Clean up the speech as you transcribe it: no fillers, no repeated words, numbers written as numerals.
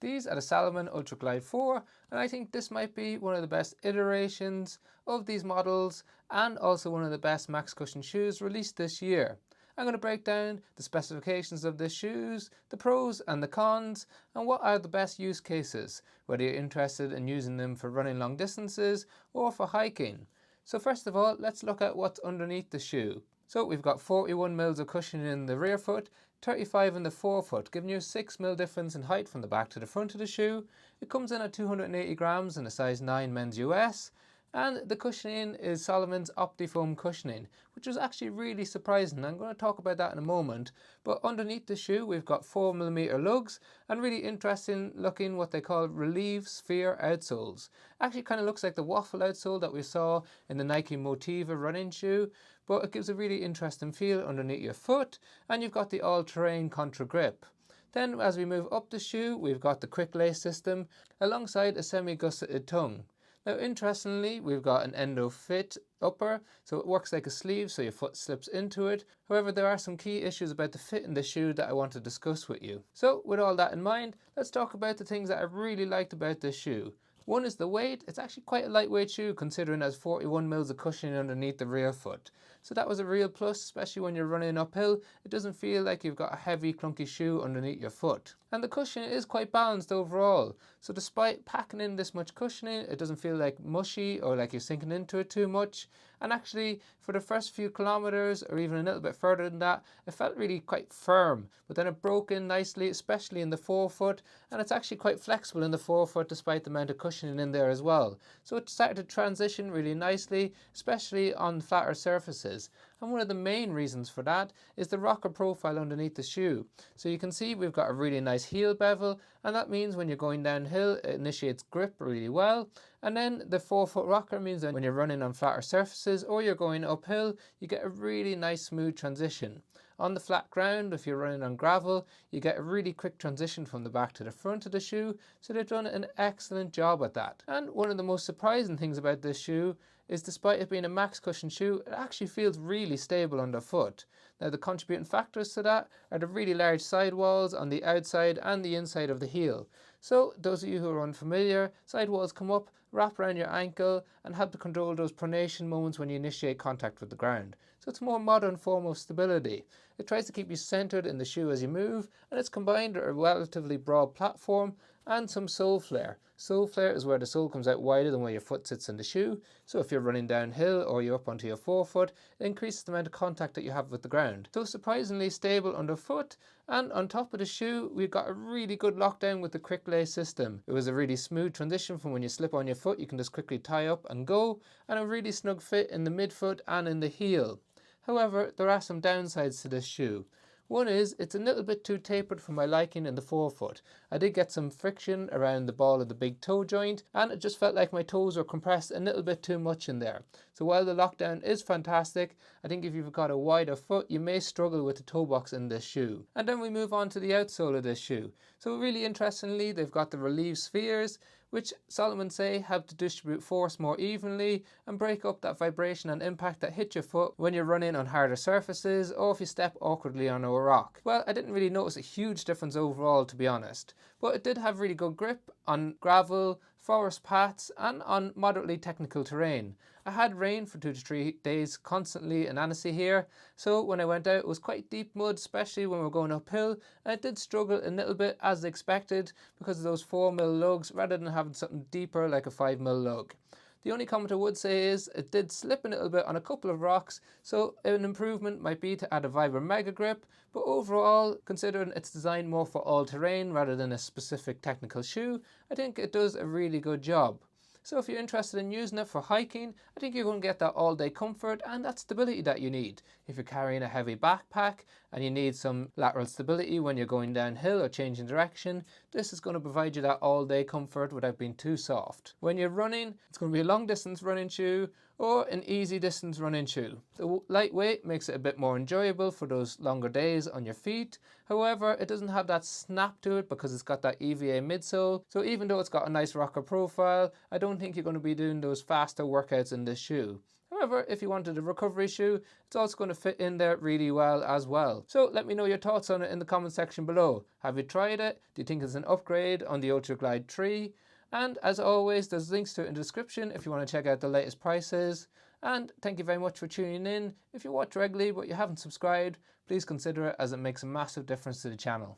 These are the Salomon Ultra Glide 4, and I think this might be one of the best iterations of these models and also one of the best max cushion shoes released this year. I'm going to break down the specifications of the shoes, the pros and the cons, and what are the best use cases, whether you're interested in using them for running long distances or for hiking. So first of all, let's look at what's underneath the shoe. So we've got 41 mils of cushioning in the rear foot, 35 in the forefoot, giving you a 6 mil difference in height from the back to the front of the shoe. It comes in at 280 grams in a size 9 men's US. And the cushioning is Salomon's Optifoam cushioning, which was actually really surprising. I'm going to talk about that in a moment. But underneath the shoe, we've got 4mm lugs and really interesting looking what they call relief sphere outsoles. Actually kind of looks like the waffle outsole that we saw in the Nike Motiva running shoe, but it gives a really interesting feel underneath your foot, and you've got the all-terrain contra grip. Then as we move up the shoe, we've got the quick lace system alongside a semi-gusseted tongue. Now interestingly, we've got an endo fit upper, so it works like a sleeve so your foot slips into it. However, there are some key issues about the fit in the shoe that I want to discuss with you. So with all that in mind, let's talk about the things that I really liked about this shoe. One is the weight. It's actually quite a lightweight shoe considering it has 41 mils of cushioning underneath the rear foot. So that was a real plus, especially when you're running uphill. It doesn't feel like you've got a heavy clunky shoe underneath your foot. And the cushioning is quite balanced overall. So despite packing in this much cushioning, it doesn't feel like mushy or like you're sinking into it too much. And actually for the first few kilometers or even a little bit further than that, it felt really quite firm. But then it broke in nicely, especially in the forefoot. And it's actually quite flexible in the forefoot despite the amount of cushioning in there as well. So it started to transition really nicely, especially on flatter surfaces. And one of the main reasons for that is the rocker profile underneath the shoe. So you can see we've got a really nice heel bevel, and that means when you're going downhill it initiates grip really well. And then the forefoot rocker means that when you're running on flatter surfaces or you're going uphill, you get a really nice smooth transition. On the flat ground, if you're running on gravel, you get a really quick transition from the back to the front of the shoe, so they've done an excellent job at that. And one of the most surprising things about this shoe is despite it being a max cushion shoe, it actually feels really stable underfoot. Now the contributing factors to that are the really large sidewalls on the outside and the inside of the heel. So those of you who are unfamiliar, sidewalls come up, wrap around your ankle and help to control those pronation moments when you initiate contact with the ground. So it's a more modern form of stability. It tries to keep you centered in the shoe as you move, and it's combined with a relatively broad platform and some sole flare. Sole flare is where the sole comes out wider than where your foot sits in the shoe. So if you're running downhill or you're up onto your forefoot, it increases the amount of contact that you have with the ground. So surprisingly stable underfoot, and on top of the shoe, we've got a really good lockdown with the quick lace system. It was a really smooth transition from when you slip on your foot, you can just quickly tie up and go, and a really snug fit in the midfoot and in the heel. However, there are some downsides to this shoe. One is it's a little bit too tapered for my liking in the forefoot. I did get some friction around the ball of the big toe joint, and it just felt like my toes were compressed a little bit too much in there. So while the lockdown is fantastic, I think if you've got a wider foot, you may struggle with the toe box in this shoe. And then we move on to the outsole of this shoe. So really interestingly, they've got the relief spheres, which Salomon say help to distribute force more evenly and break up that vibration and impact that hit your foot when you're running on harder surfaces or if you step awkwardly on a rock. Well, I didn't really notice a huge difference overall, to be honest, but it did have really good grip on gravel, forest paths and on moderately technical terrain. I had rain for 2 to 3 days constantly in Annecy here, so when I went out it was quite deep mud, especially when we were going uphill, and it did struggle a little bit as expected because of those 4mm lugs rather than having something deeper like a 5mm lug. The only comment I would say is it did slip a little bit on a couple of rocks, so an improvement might be to add a Vibra Mega Grip, but overall, considering it's designed more for all terrain rather than a specific technical shoe, I think it does a really good job. So if you're interested in using it for hiking, I think you're going to get that all-day comfort and that stability that you need. If you're carrying a heavy backpack and you need some lateral stability when you're going downhill or changing direction, this is going to provide you that all-day comfort without being too soft. When you're running, it's going to be a long-distance running shoe or an easy distance running shoe. The lightweight makes it a bit more enjoyable for those longer days on your feet. However, it doesn't have that snap to it because it's got that EVA midsole. So even though it's got a nice rocker profile, I don't think you're going to be doing those faster workouts in this shoe. However, if you wanted a recovery shoe, it's also going to fit in there really well as well. So let me know your thoughts on it in the comment section below. Have you tried it? Do you think it's an upgrade on the Ultra Glide 3? And as always, there's links to it in the description if you want to check out the latest prices. And thank you very much for tuning in. If you watch regularly but you haven't subscribed, please consider it, as it makes a massive difference to the channel.